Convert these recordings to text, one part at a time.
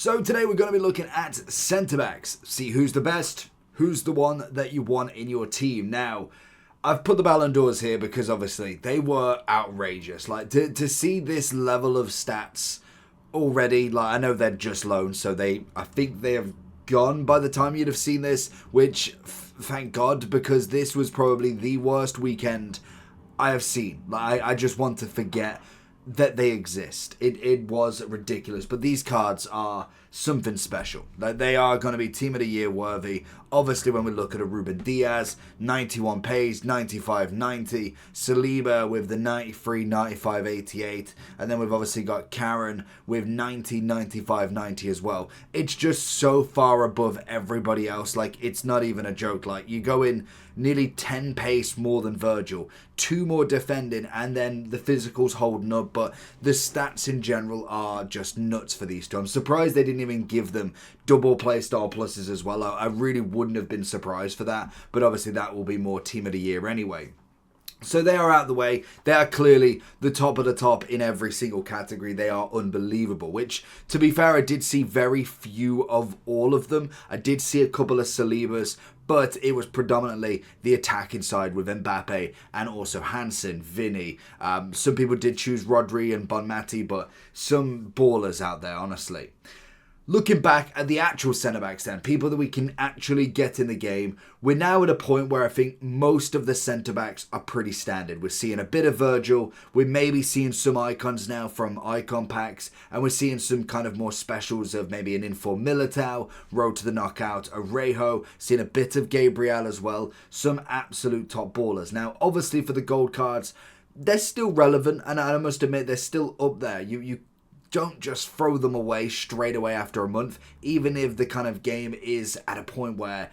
So today we're going to be looking at centre backs. See who's the best, who's the one that you want in your team. Now, I've put the Ballon d'Ors here because obviously they were outrageous. Like to see this level of stats already, like I know they're just loans, so I think they have gone by the time you'd have seen this, which thank God, because this was probably the worst weekend I have seen. Like I just want to forget that they exist. It was ridiculous, but these cards are something special. Like they are going to be Team of the Year worthy. Obviously, when we look at a Ruben Diaz, 91 pace, 95 90, Saliba with the 93 95 88, and then we've obviously got Karen with 90 95 90 as well. It's just so far above everybody else. Like it's not even a joke. Like you go in nearly 10 pace more than Virgil, 2 more defending, and then the physicals holding up, but the stats in general are just nuts for these two. I'm surprised they didn't even give them double play style pluses as well. I really wouldn't have been surprised for that, but obviously that will be more Team of the Year anyway. So they are out of the way. They are clearly the top of the top in every single category. They are unbelievable, which, to be fair, I did see very few of all of them. I did see a couple of Salibas, but it was predominantly the attacking side with Mbappe and also Hansen, Vinny. Some people did choose Rodri and Bonmati, but some ballers out there, honestly. Looking back at the actual centre-backs then, people that we can actually get in the game, we're now at a point where I think most of the centre-backs are pretty standard. We're seeing a bit of Virgil, we're maybe seeing some icons now from icon packs, and we're seeing some kind of more specials of maybe an Inform Militao, Road to the Knockout, a Rejo, seeing a bit of Gabriel as well, some absolute top ballers. Now, obviously for the gold cards, they're still relevant, and I must admit they're still up there. You don't just throw them away straight away after a month, even if the kind of game is at a point where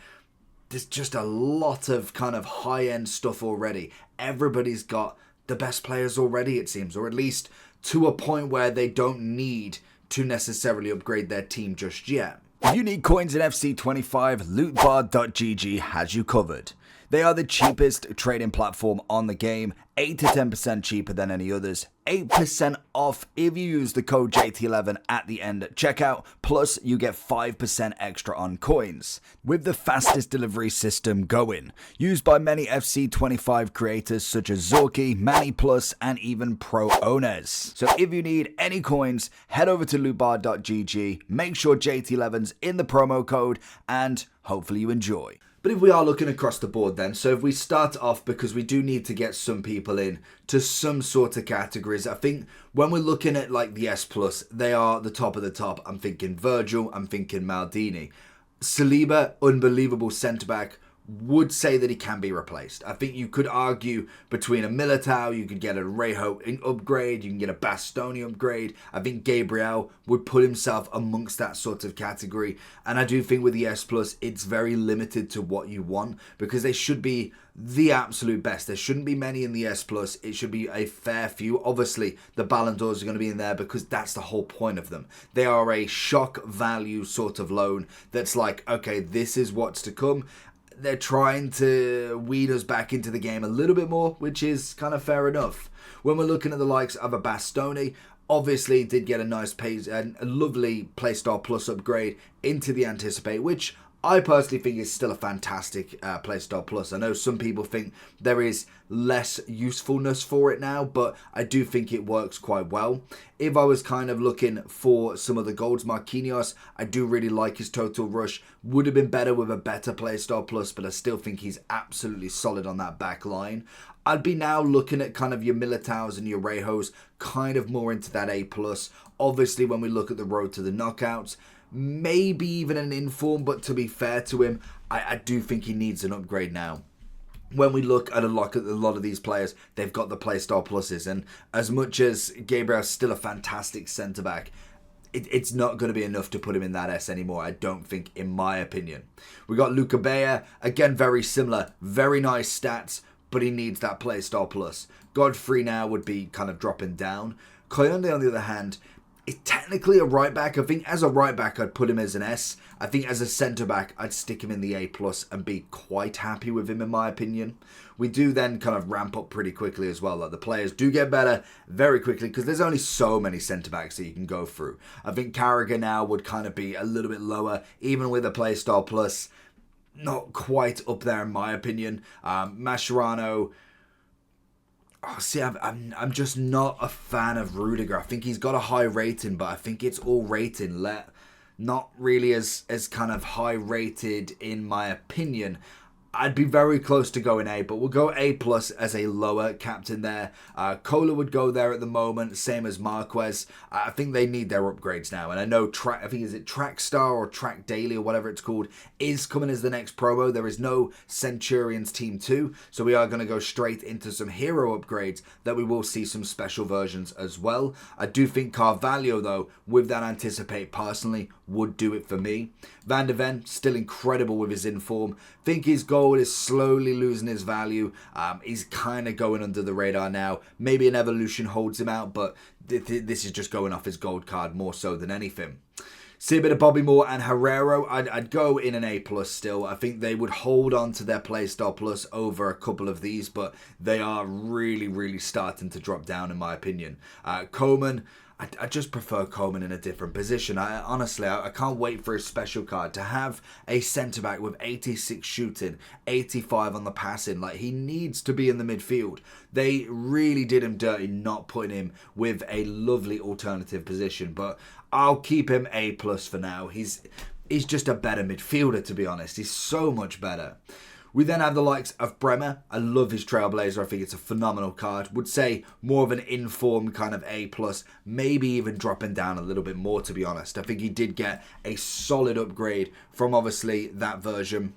there's just a lot of kind of high-end stuff already. Everybody's got the best players already, it seems, or at least to a point where they don't need to necessarily upgrade their team just yet. If you need coins in FC25, lootbar.gg has you covered. They are the cheapest trading platform on the game, 8 to 10% cheaper than any others, 8% off if you use the code JT11 at the end at checkout, plus you get 5% extra on coins. With the fastest delivery system going, used by many FC25 creators such as Zorki, Manny Plus, and even Pro owners. So if you need any coins, head over to lootbar.gg, make sure JT11's in the promo code, and hopefully you enjoy. But if we are looking across the board then, so if we start off, because we do need to get some people in to some sort of categories, I think when we're looking at like the S+, they are the top of the top. I'm thinking Virgil, I'm thinking Maldini. Saliba, unbelievable centre-back, would say that he can be replaced. I think you could argue between a Militao, you could get a Rejo upgrade, you can get a Bastoni upgrade. I think Gabriel would put himself amongst that sort of category. And I do think with the S+, it's very limited to what you want, because they should be the absolute best. There shouldn't be many in the S+. It should be a fair few. Obviously, the Ballon d'Ors are going to be in there because that's the whole point of them. They are a shock value sort of loan that's like, okay, this is what's to come. They're trying to weed us back into the game a little bit more, which is kind of fair enough. When we're looking at the likes of a Bastoni, obviously did get a nice pace and a lovely Playstyle Plus upgrade into the Anticipate, which I personally think is still a fantastic Playstyle Plus. I know some people think there is less usefulness for it now, but I do think it works quite well. If I was kind of looking for some of the golds, Marquinhos, I do really like his Total Rush. Would have been better with a better Playstyle Plus, but I still think he's absolutely solid on that back line. I'd be now looking at kind of your Militaos and your Rejos, kind of more into that A+. Obviously, when we look at the road to the knockouts, maybe even an Inform, but to be fair to him, I do think he needs an upgrade now. When we look at a lot of these players, they've got the Playstyle Pluses, and as much as Gabriel's still a fantastic centre-back, it's not going to be enough to put him in that S anymore, I don't think, in my opinion. We got Luca Bea, again very similar, very nice stats, but he needs that Playstyle Plus. Godfrey now would be kind of dropping down. Koyonde, on the other hand, It's technically a right back. I think as a right back, I'd put him as an S. I think as a centre back, I'd stick him in the A plus and be quite happy with him, in my opinion. We do then kind of ramp up pretty quickly as well. Like the players do get better very quickly because there's only so many centre backs that you can go through. I think Carragher now would kind of be a little bit lower, even with a play style plus. Not quite up there in my opinion. Mascherano. Oh, see, I'm just not a fan of Rudiger. I think he's got a high rating, but I think it's all rating. Not really as kind of high rated in my opinion. I'd be very close to going A, but we'll go A plus as a lower captain there. Cola would go there at the moment, same as Marquez. I think they need their upgrades now, and I know I think is it Trackstar or Track Daily or whatever it's called is coming as the next promo. There is no Centurions Team 2, so we are going to go straight into some hero upgrades that we will see some special versions as well. I do think Carvalho though, with that anticipate personally, would do it for me. Van de Ven, still incredible with his inform. Think his goal is slowly losing his value. He's kind of going under the radar now. Maybe an evolution holds him out, but this is just going off his gold card more so than anything. See a bit of Bobby Moore and Herrero. I'd go in an A plus still. I think they would hold on to their playstyle plus over a couple of these, but they are really, really starting to drop down in my opinion. Coman, I just prefer Coman in a different position. Honestly, I can't wait for his special card to have a centre-back with 86 shooting, 85 on the passing. Like, he needs to be in the midfield. They really did him dirty not putting him with a lovely alternative position, but I'll keep him A plus for now. He's just a better midfielder, to be honest. He's so much better. We then have the likes of Bremer. I love his Trailblazer. I think it's a phenomenal card. Would say more of an informed kind of A+, maybe even dropping down a little bit more, to be honest. I think he did get a solid upgrade from obviously that version.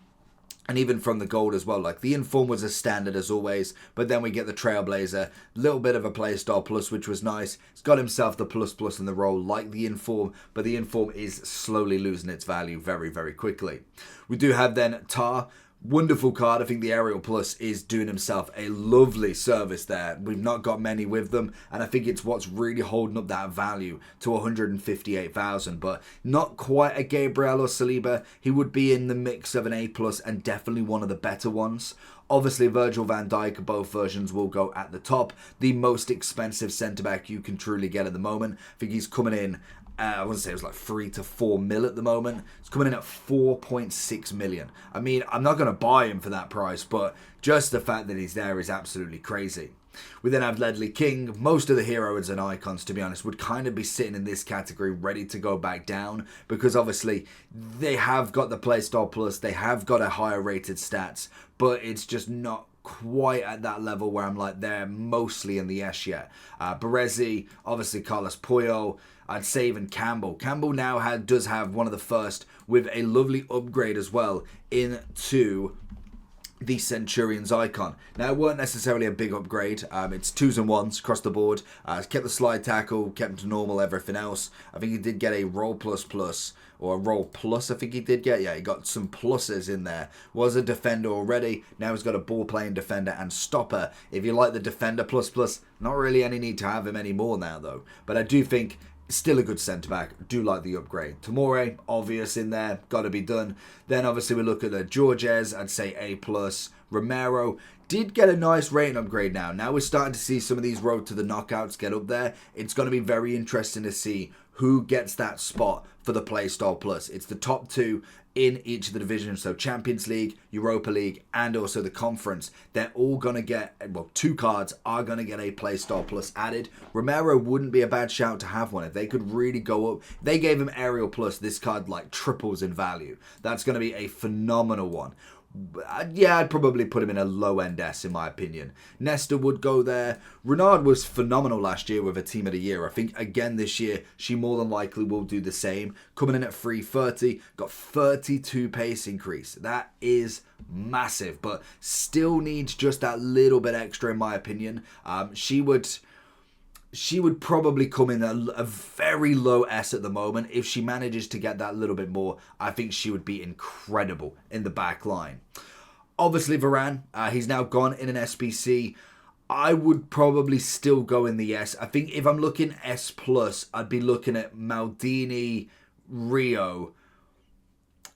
And even from the gold as well. Like the inform was a standard as always, but then we get the Trailblazer, little bit of a playstyle plus, which was nice. He's got himself the plus in the role like the inform, but the inform is slowly losing its value very, very quickly. We do have then Tar. Wonderful card. I think the Aerial Plus is doing himself a lovely service there. We've not got many with them, and I think it's what's really holding up that value to 158,000, but not quite a Gabriel or Saliba. He would be in the mix of an A Plus and definitely one of the better ones. Obviously, Virgil van Dijk, both versions will go at the top. The most expensive centre-back you can truly get at the moment. I think he's coming in, I wouldn't say it was like 3 to 4 mil at the moment. It's coming in at 4.6 million. I mean, I'm not going to buy him for that price, but just the fact that he's there is absolutely crazy. We then have Ledley King. Most of the heroes and icons, to be honest, would kind of be sitting in this category ready to go back down because obviously they have got the playstyle plus, they have got a higher rated stats, but it's just not quite at that level where I'm like they're mostly in the S yet. Baresi, obviously Carlos Puyol, I'd say even Campbell. Campbell now does have one of the first with a lovely upgrade as well into the Centurions icon. Now, it weren't necessarily a big upgrade. It's 2s and 1s across the board. Kept the slide tackle, kept to normal everything else. I think he did get a roll plus, or a roll plus, I think he did get. Yeah, he got some pluses in there. Was a defender already. Now he's got a ball playing defender and stopper. If you like the defender plus, not really any need to have him anymore now though. But I do think still a good centre-back. Do like the upgrade. Tomori, obvious in there. Got to be done. Then obviously we look at the Georges. I'd say A+. Romero did get a nice rating upgrade now. Now we're starting to see some of these road to the knockouts get up there. It's going to be very interesting to see who gets that spot for the Playstyle Plus. It's the top two in each of the divisions. So Champions League, Europa League, and also the Conference. They're all going to get, well, 2 cards are going to get a Playstyle Plus added. Romero wouldn't be a bad shout to have one. If they could really go up, if they gave him Aerial Plus, this card like triples in value. That's going to be a phenomenal one. Yeah, I'd probably put him in a low-end S in my opinion. Nesta would go there. Renard was phenomenal last year with a Team of the Year. I think again this year she more than likely will do the same. Coming in at 330, got 32 pace increase. That is massive, but still needs just that little bit extra in my opinion. She would probably come in a very low S at the moment. If she manages to get that little bit more, I think she would be incredible in the back line. Obviously, Varane, he's now gone in an SBC. I would probably still go in the S. I think if I'm looking S plus, I'd be looking at Maldini, Rio,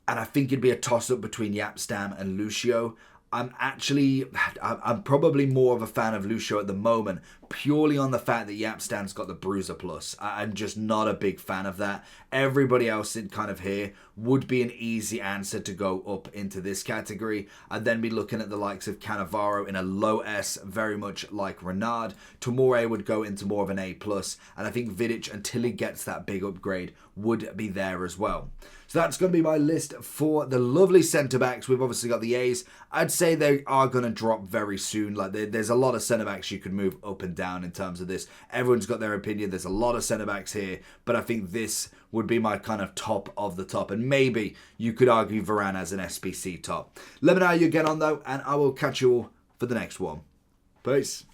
and I think it'd be a toss up between Yapstam and Lucio. I'm probably more of a fan of Lucio at the moment, purely on the fact that Yapstam's got the Bruiser Plus. I'm just not a big fan of that. Everybody else in kind of here would be an easy answer to go up into this category. I'd then be looking at the likes of Cannavaro in a low S, very much like Renard. Tomore would go into more of an A plus, and I think Vidic, until he gets that big upgrade, would be there as well. So that's going to be my list for the lovely centre-backs. We've obviously got the A's. I'd say they are going to drop very soon. Like there's a lot of centre-backs you could move up and down in terms of this. Everyone's got their opinion. There's a lot of centre-backs here. But I think this would be my kind of top of the top. And maybe you could argue Varane as an SBC top. Let me know how you get on, though. And I will catch you all for the next one. Peace.